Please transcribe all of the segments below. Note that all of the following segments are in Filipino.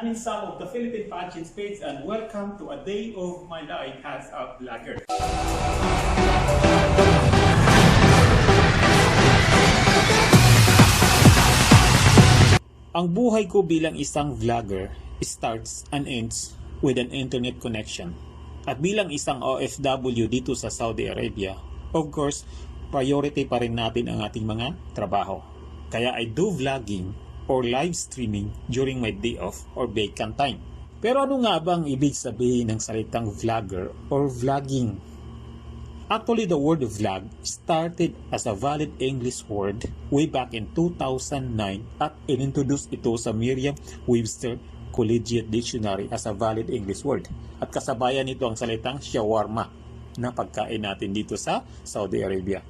admin some of the Philippine pageants page, and welcome to a day of my life as a vlogger. Ang buhay ko bilang isang vlogger starts and ends with an internet connection. At bilang isang OFW dito sa Saudi Arabia, of course, priority pa rin natin ang ating mga trabaho. Kaya I do vlogging or live streaming during my day off or vacant time. Pero ano nga bang ibig sabihin ng salitang vlogger or vlogging? Actually, the word vlog started as a valid English word way back in 2009 at inintroduce ito sa Merriam-Webster Collegiate Dictionary as a valid English word. At kasabayan nito ang salitang shawarma na pagkain natin dito sa Saudi Arabia.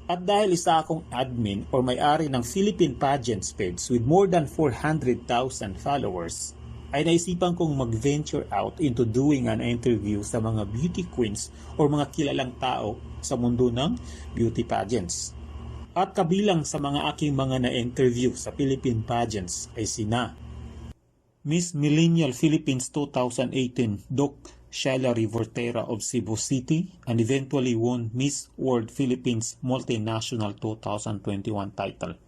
At dahil isa akong admin or may-ari ng Philippine Pageants page with more than 400,000 followers, ay naisipan kong mag-venture out into doing an interview sa mga beauty queens or mga kilalang tao sa mundo ng beauty pageants. At kabilang sa mga aking mga na-interview sa Philippine Pageants ay sina Miss Millennial Philippines 2018 Doc Sheila Rivertera of Cebu City and eventually won Miss World Philippines Multinational 2021 title.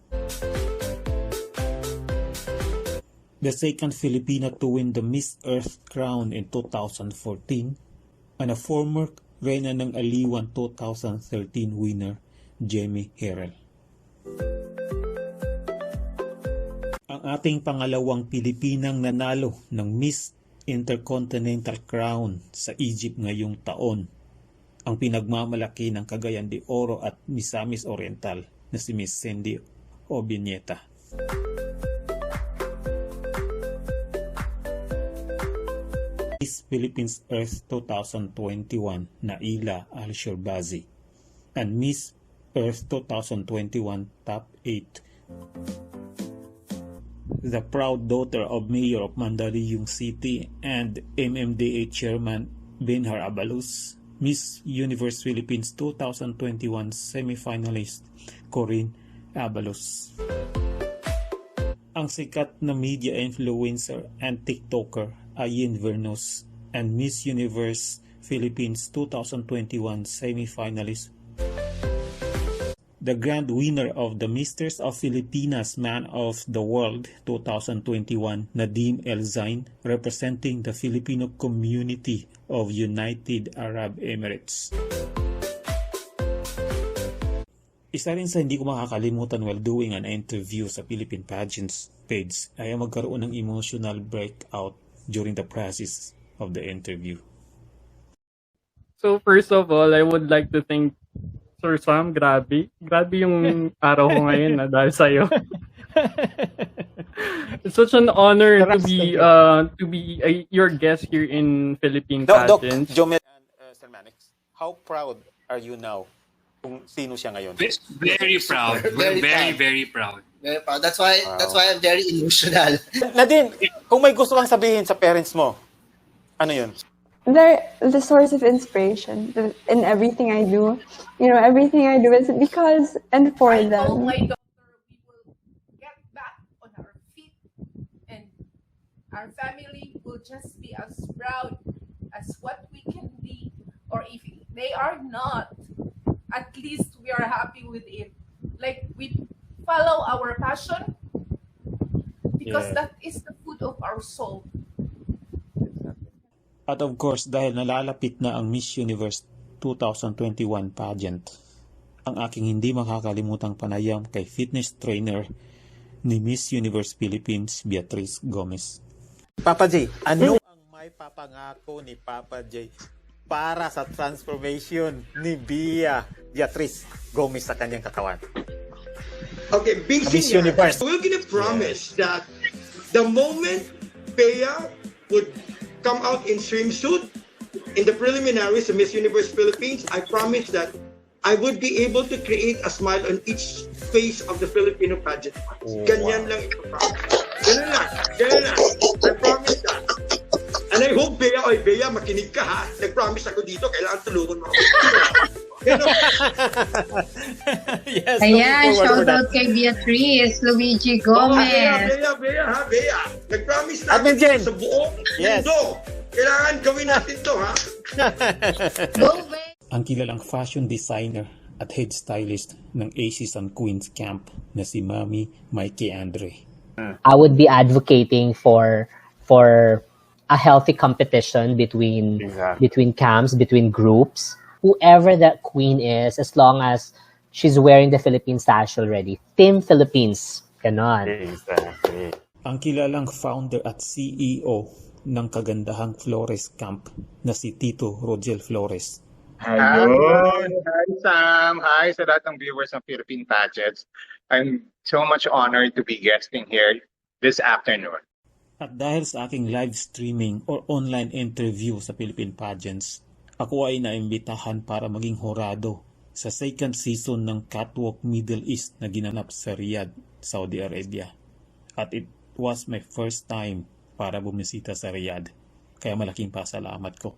The second Filipina to win the Miss Earth crown in 2014 and a former Reyna ng Aliwan 2013 winner, Jamie Herrell. Ang ating pangalawang Pilipinang nanalo ng Miss Intercontinental Crown sa Egypt ngayong taon, ang pinagmamalaki ng Cagayan de Oro at Misamis Oriental na si Miss Cindy Obiñeta. Miss Philippines Earth 2021 na Ila Al-Shorbazi and Miss Earth 2021 Top 8. The proud daughter of Mayor of Mandaluyong City and MMDA Chairman Benhar Abalos, Miss Universe Philippines 2021 semifinalist Corinne Abalos. Ang sikat na media influencer and TikToker Ayin Vernos and Miss Universe Philippines 2021 semifinalist, the grand winner of the Misters of Filipinas Man of the World 2021, Nadim El Zain, representing the Filipino community of United Arab Emirates. Isa rin sa hindi ko makakalimutan while doing an interview sa Philippine Pageants page ay magkaroon ng emotional breakout during the process of the interview. So first of all, I would like to thank Sir Sam, grabe. Grabe yung araw ko ngayon dahil sa'yo. It's such an honor to be your guest here in Philippine Pageants. Doc Jomel and Sir Manix, how proud are you now kung sino siya ngayon? Very proud. We're very proud. Very proud. That's why I'm very emotional. Nadine, kung may gusto kang sabihin sa parents mo, ano yun? They're the source of inspiration in everything I do. You know, everything I do is because and for them. Oh my daughter, we will get back on our feet and our family will just be as proud as what we can be. Or if they are not, at least we are happy with it. Like we follow our passion because that is the food of our soul. At of course, dahil nalalapit na ang Miss Universe 2021 pageant, ang aking hindi makakalimutang panayam kay fitness trainer ni Miss Universe Philippines, Beatrice Gomez. Papa J, ano ang may papangako ni Papa J para sa transformation ni Beatrice Gomez sa kanyang katawan? Okay, Miss Universe. We're gonna promise that the moment Bea would come out in swimsuit in the preliminaries of Miss Universe Philippines, I promise that I would be able to create a smile on each face of the Filipino pageant. Ganyan lang ito. Ganun lang. I promise that. And I hope, Bea, makinig ka ha. Nag-promise ako dito, kailangan tulungan mo ako. Ganon. Yes, Ayan, looking forward for shout that. out kay Beatrice, Luigi Oo, Gomez. Bea. Nag-promise Admin Jen. natin sa buong Yes. mundo. Kailangan gawin natin to, ha? Go, Bea. Ang kilalang fashion designer at head stylist ng Aces and Queens camp na si Mami Mikey Andre. I would be advocating for a healthy competition between camps, between groups. Whoever that queen is, as long as she's wearing the Philippine sash already. Team Philippines. Ganon. Exactly. Ang kilalang founder at CEO ng Kagandahang Flores Camp na si Tito Rogel Flores. Ayun. Hi, Sam. Hi sa lahat ng viewers ng Philippine Pageants. I'm so much honored to be guesting here this afternoon. At dahil sa aking live streaming or online interview sa Philippine Pageants, ako ay naimbitahan para maging horado sa second season ng Catwalk Middle East na ginanap sa Riyadh, Saudi Arabia. At it was my first time para bumisita sa Riyadh. Kaya malaking pasalamat ko.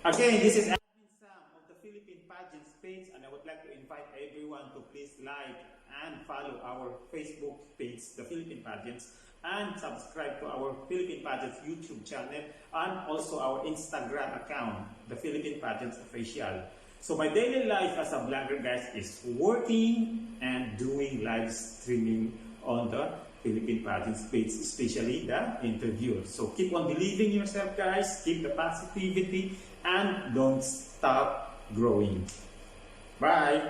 Again, this is Admin Sam of the Philippine Pageants page, and I would like to invite everyone to please like and follow our Facebook page, the Philippine Pageants, and subscribe to our Philippine Pageants YouTube channel and also our Instagram account, the Philippine Pageants Official. So my daily life as a vlogger, guys, is working and doing live streaming on the Philippine Pageants page, especially the interview. So keep on believing in yourself, guys. Keep the positivity and don't stop growing. Bye!